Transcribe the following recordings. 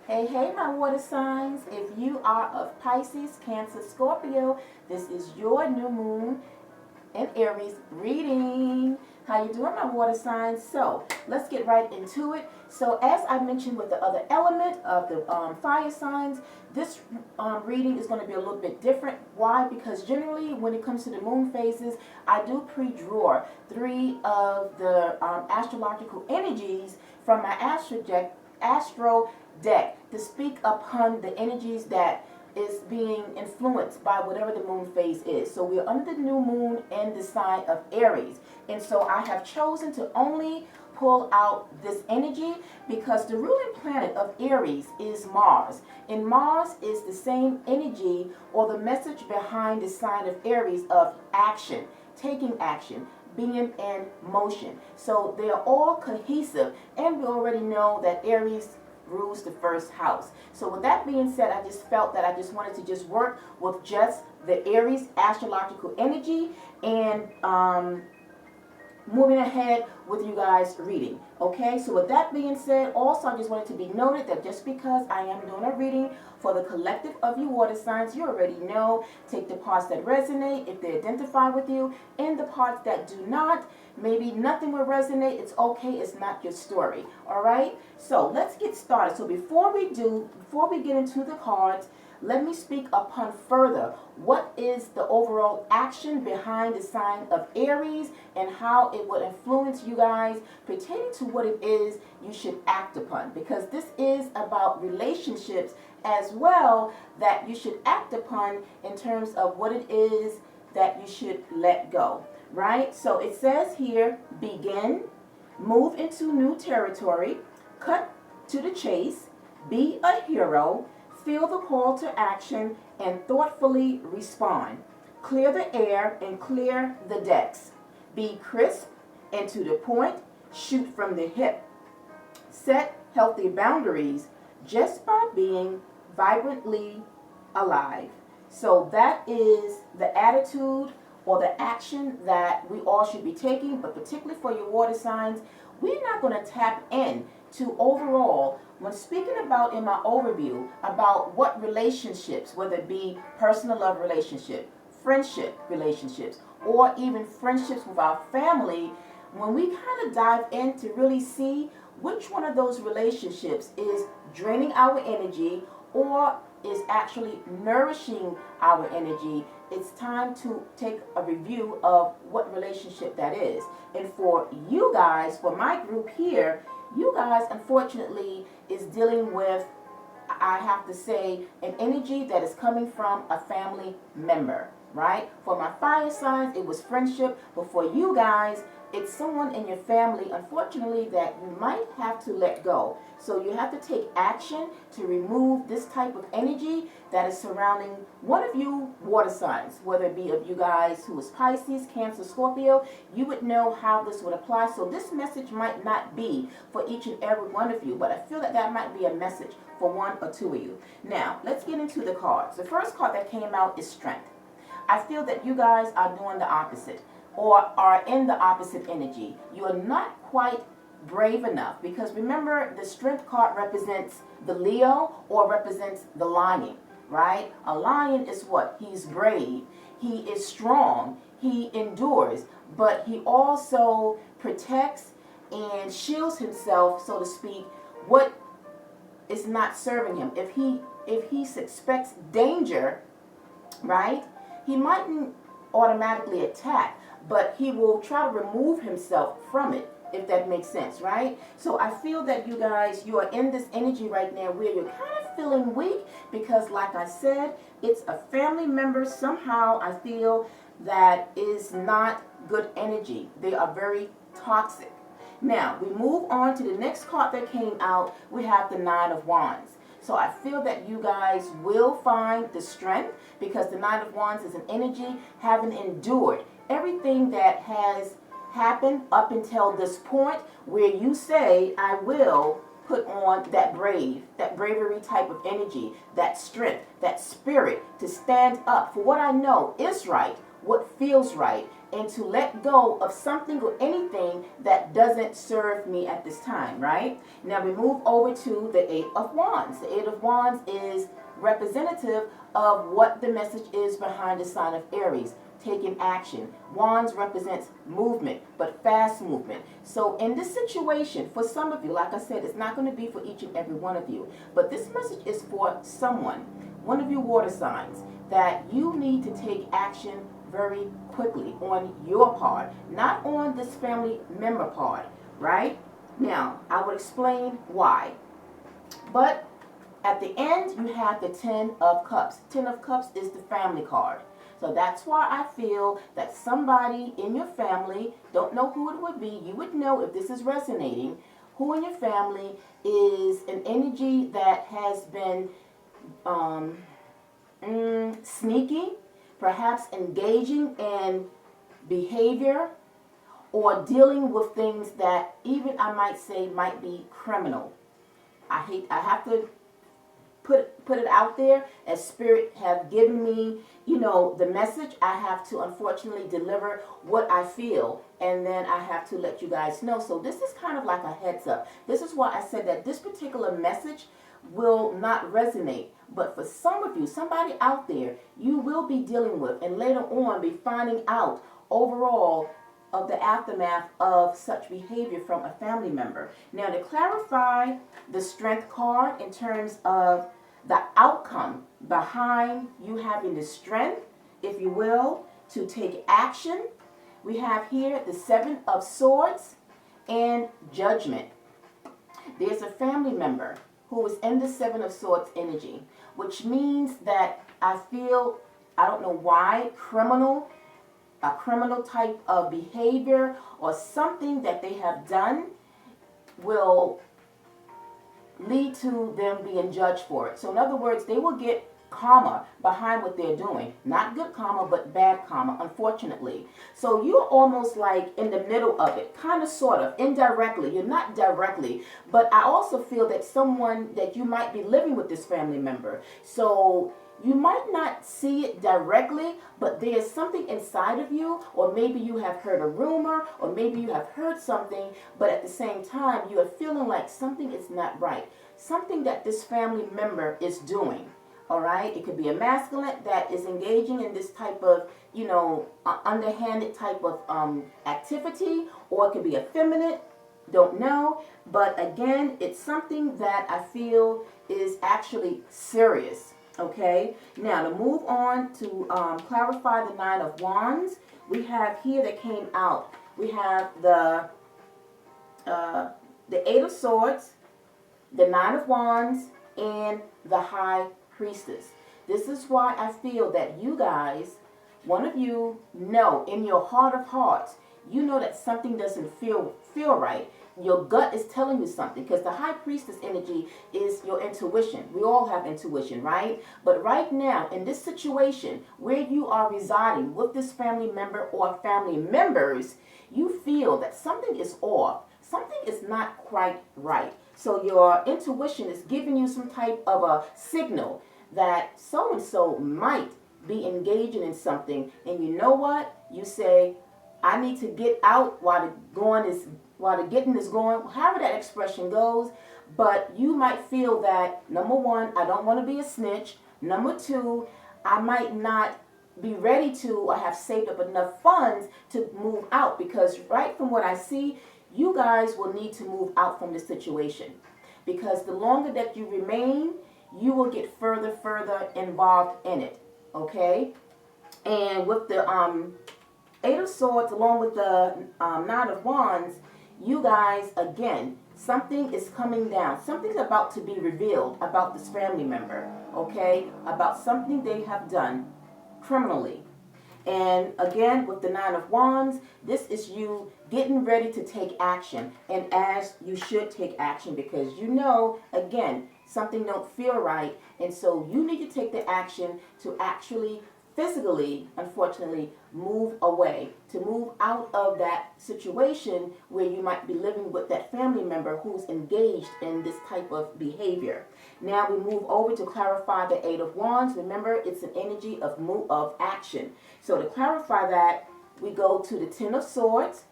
Hey, hey, my water signs. If you are of Pisces, Cancer, Scorpio, this is your new moon in Aries reading. How you doing, my water signs? So let's get right into it. So as I mentioned with the other element of the fire signs, this reading is going to be a little bit different. Why? Because generally when it comes to the moon phases, I do pre-draw three of the astrological energies from my astro deck to speak upon the energies that is being influenced by whatever the moon phase is. So we're under the new moon in the sign of Aries. And so I have chosen to only pull out this energy because the ruling planet of Aries is Mars. And Mars is the same energy or the message behind the sign of Aries of action, taking action, being in motion. So they are all cohesive, and we already know that Aries rules the first house. So with that being said, I just felt that I just wanted to just work with just the Aries astrological energy and moving ahead with you guys reading. Okay, so with that being said, also I just wanted to be noted that just because I am doing a reading for the collective of you water signs, you already know, take the parts that resonate if they identify with you, and the parts that do not, maybe nothing will resonate. It's okay, it's not your story. All right, so let's get started. So before we get into the cards, let me speak upon further what is the overall action behind the sign of Aries and how it will influence you guys pertaining to what it is you should act upon, because this is about relationships as well that you should act upon in terms of what it is that you should let go, right? So it says here, begin, move into new territory, cut to the chase, be a hero, feel the call to action, and thoughtfully respond. Clear the air and clear the decks. Be crisp and to the point. Shoot from the hip. Set healthy boundaries just by being vibrantly alive. So that is the attitude or the action that we all should be taking, but particularly for your water signs, we're not going to tap in to overall, when speaking about in my overview about what relationships, whether it be personal love relationship, friendship relationships, or even friendships with our family, when we kind of dive in to really see which one of those relationships is draining our energy or is actually nourishing our energy, it's time to take a review of what relationship that is. And for you guys, for my group here, you guys unfortunately is dealing with, I have to say, an energy that is coming from a family member, right? For my fire signs, it was friendship, but for you guys, it's someone in your family, unfortunately, that you might have to let go. So you have to take action to remove this type of energy that is surrounding one of you water signs, whether it be of you guys who is Pisces, Cancer, Scorpio. You would know how this would apply. So this message might not be for each and every one of you, but I feel that that might be a message for one or two of you. Now, let's get into the cards. The first card that came out is Strength. I feel that you guys are doing the opposite, or are in the opposite energy. You are not quite brave enough, because remember, the Strength card represents the Leo or represents the lion, right? A lion is what? He's brave, he is strong, he endures, but he also protects and shields himself, so to speak, what is not serving him. If he suspects danger, right, he mightn't automatically attack, but he will try to remove himself from it, if that makes sense, right? So I feel that you guys, you are in this energy right now where you're kind of feeling weak because, like I said, it's a family member somehow, I feel, that is not good energy. They are very toxic. Now, we move on to the next card that came out. We have the Nine of Wands. So I feel that you guys will find the strength, because the Nine of Wands is an energy having endured everything that has happened up until this point, where you say, I will put on that bravery type of energy, that strength, that spirit to stand up for what I know is right, what feels right, and to let go of something or anything that doesn't serve me at this time, right? Now we move over to the Eight of Wands. The Eight of Wands is representative of what the message is behind the sign of Aries. Taking action. Wands represents movement, but fast movement. So in this situation, for some of you, like I said, it's not going to be for each and every one of you, but this message is for someone, one of you water signs, that you need to take action very quickly on your part, not on this family member part, right? Now, I will explain why. But at the end, you have the Ten of Cups. Ten of Cups is the family card. So that's why I feel that somebody in your family, don't know who it would be, you would know if this is resonating, who in your family is an energy that has been sneaky, perhaps engaging in behavior or dealing with things that even I might say might be criminal. I have to put it out there, as Spirit have given me, the message. I have to unfortunately deliver what I feel, and then I have to let you guys know. So this is kind of like a heads up. This is why I said that this particular message will not resonate. But for some of you, somebody out there, you will be dealing with, and later on be finding out overall of the aftermath of such behavior from a family member. Now, to clarify the Strength card in terms of the outcome behind you having the strength, if you will, to take action, we have here the Seven of Swords and Judgment. There's a family member who is in the Seven of Swords energy, which means that I feel, I don't know why, a criminal type of behavior or something that they have done will lead to them being judged for it. So in other words, they will get karma behind what they're doing. Not good karma, but bad karma, unfortunately. So you're almost like in the middle of it, kind of, sort of, indirectly. You're not directly, but I also feel that someone that you might be living with this family member. So you might not see it directly, but there's something inside of you, or maybe you have heard a rumor, or maybe you have heard something, but at the same time, you are feeling like something is not right. Something that this family member is doing, all right? It could be a masculine that is engaging in this type of, underhanded type of activity, or it could be a feminine, don't know. But again, it's something that I feel is actually serious. Okay, now to move on to clarify the Nine of Wands, we have here that came out. We have the Eight of Swords, the Nine of Wands, and the High Priestess. This is why I feel that you guys, one of you know in your heart of hearts, you know that something doesn't feel right. Your gut is telling you something, because the High Priestess energy is your intuition. We all have intuition, right? But right now, in this situation where you are residing with this family member or family members, you feel that something is off. Something is not quite right. So your intuition is giving you some type of a signal that so-and-so might be engaging in something. And you know what? You say, I need to get out while the getting is going, however that expression goes. But you might feel that, number one, I don't want to be a snitch. Number two, I might not be ready to or have saved up enough funds to move out, because right from what I see, you guys will need to move out from this situation, because the longer that you remain, you will get further involved in it. Okay? And with the Eight of Swords along with the Nine of Wands, you guys, again, something is coming down. Something's about to be revealed about this family member, okay? About something they have done criminally. And again, with the Nine of Wands, this is you getting ready to take action. And as you should take action, because you know, again, something don't feel right. And so you need to take the action to actually physically, unfortunately, move away, to move out of that situation where you might be living with that family member who's engaged in this type of behavior. Now we move over to clarify the Eight of Wands. Remember, it's an energy of action. So to clarify that, we go to the Ten of Swords,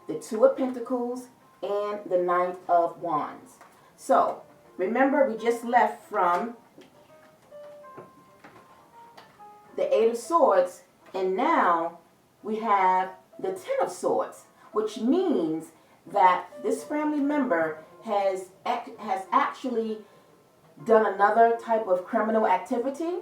the Two of Pentacles, and the Knight of Wands. So, remember we just left from the Eight of Swords, and now we have the Ten of Swords, which means that this family member has actually done another type of criminal activity,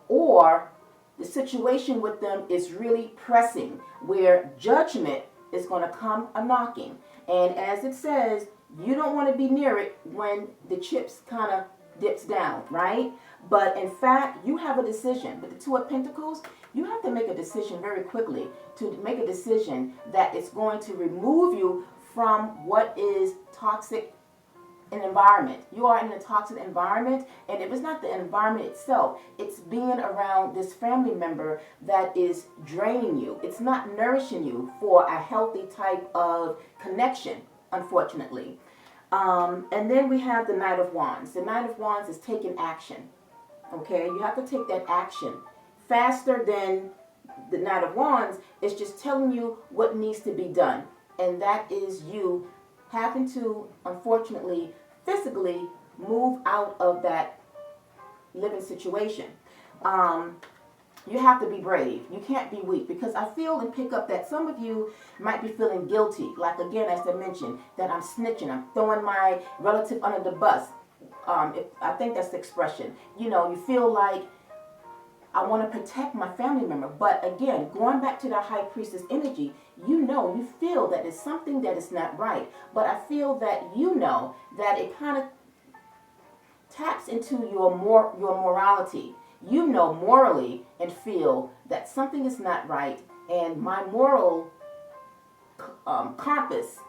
or the situation with them is really pressing, where judgment is going to come a knocking. And as it says, you don't want to be near it when the chips kind of dips down, right? But in fact, you have a decision. With the Two of Pentacles, you have to make a decision very quickly, to make a decision that is going to remove you from what is toxic an environment. You are in a toxic environment, and if it's not the environment itself, it's being around this family member that is draining you. It's not nourishing you for a healthy type of connection, unfortunately. And then we have the Knight of Wands. The Knight of Wands is taking action. Okay, you have to take that action faster than the Knight of Wands. Is just telling you what needs to be done, and that is you having to, unfortunately, physically move out of that living situation. You have to be brave. You can't be weak, because I feel and pick up that some of you might be feeling guilty. Like, again, as I mentioned, that I'm snitching. I'm throwing my relative under the bus. I think that's the expression. You know, you feel like I want to protect my family member. But again, going back to the High Priestess energy, you know, you feel that it's something that is not right. But I feel that you know that it kind of taps into your morality. You know morally and feel that something is not right. And my moral compass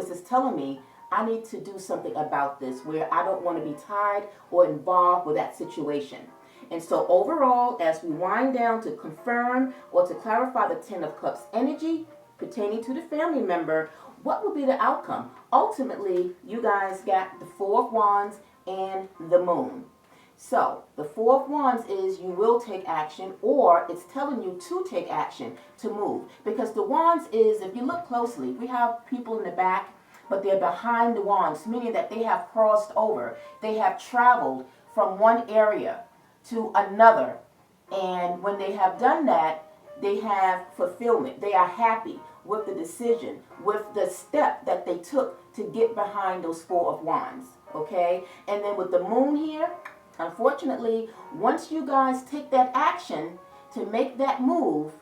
is telling me I need to do something about this, where I don't want to be tied or involved with that situation. And so overall, as we wind down to confirm or to clarify the Ten of Cups energy pertaining to the family member, what will be the outcome? Ultimately, you guys got the Four of Wands and the Moon. So the Four of Wands is you will take action, or it's telling you to take action, to move. Because the Wands is, if you look closely, we have people in the back, but they're behind the Wands, meaning that they have crossed over. They have traveled from one area to another. And when they have done that, they have fulfillment. They are happy with the decision, with the step that they took to get behind those Four of Wands. Okay? And then with the Moon here, unfortunately, once you guys take that action to make that move,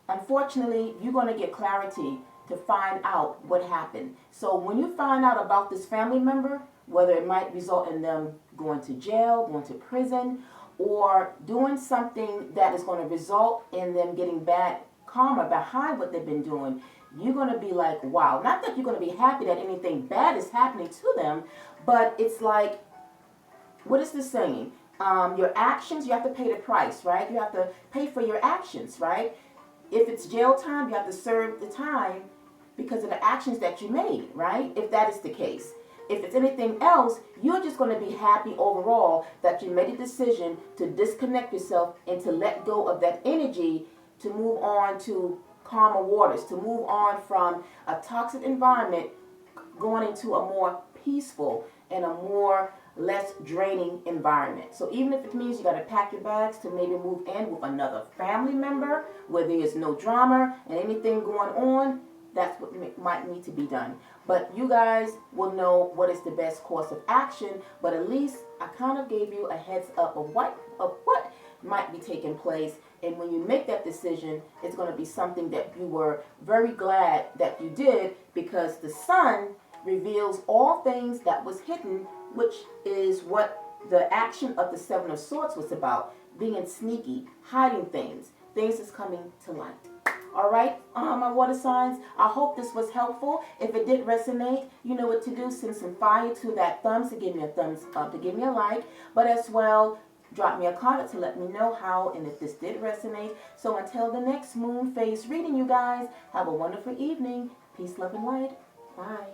unfortunately, you're going to get clarity to find out what happened. So when you find out about this family member, whether it might result in them going to jail, going to prison, or doing something that is going to result in them getting bad karma behind what they've been doing, you're going to be like, wow. Not that you're going to be happy that anything bad is happening to them, but it's like, what is this saying? Your actions, you have to pay the price, right? You have to pay for your actions, right? If it's jail time, you have to serve the time because of the actions that you made, right? If that is the case. If it's anything else, you're just going to be happy overall that you made a decision to disconnect yourself and to let go of that energy, to move on to calmer waters, to move on from a toxic environment, going into a more peaceful and a more less draining environment. So even if it means you got to pack your bags to maybe move in with another family member where there is no drama and anything going on, that's what might need to be done. But you guys will know what is the best course of action. But at least I kind of gave you a heads up of what might be taking place. And when you make that decision, it's going to be something that you were very glad that you did, because the Sun reveals all things that was hidden, which is what the action of the Seven of Swords was about. Being sneaky, hiding things is coming to light. All right, my water signs, I hope this was helpful. If it did resonate, you know what to do. Send some fire to that thumbs to give me a thumbs up, to give me a like. But as well, drop me a comment to let me know how and if this did resonate. So until the next moon phase reading, you guys, have a wonderful evening. Peace, love, and light. Bye.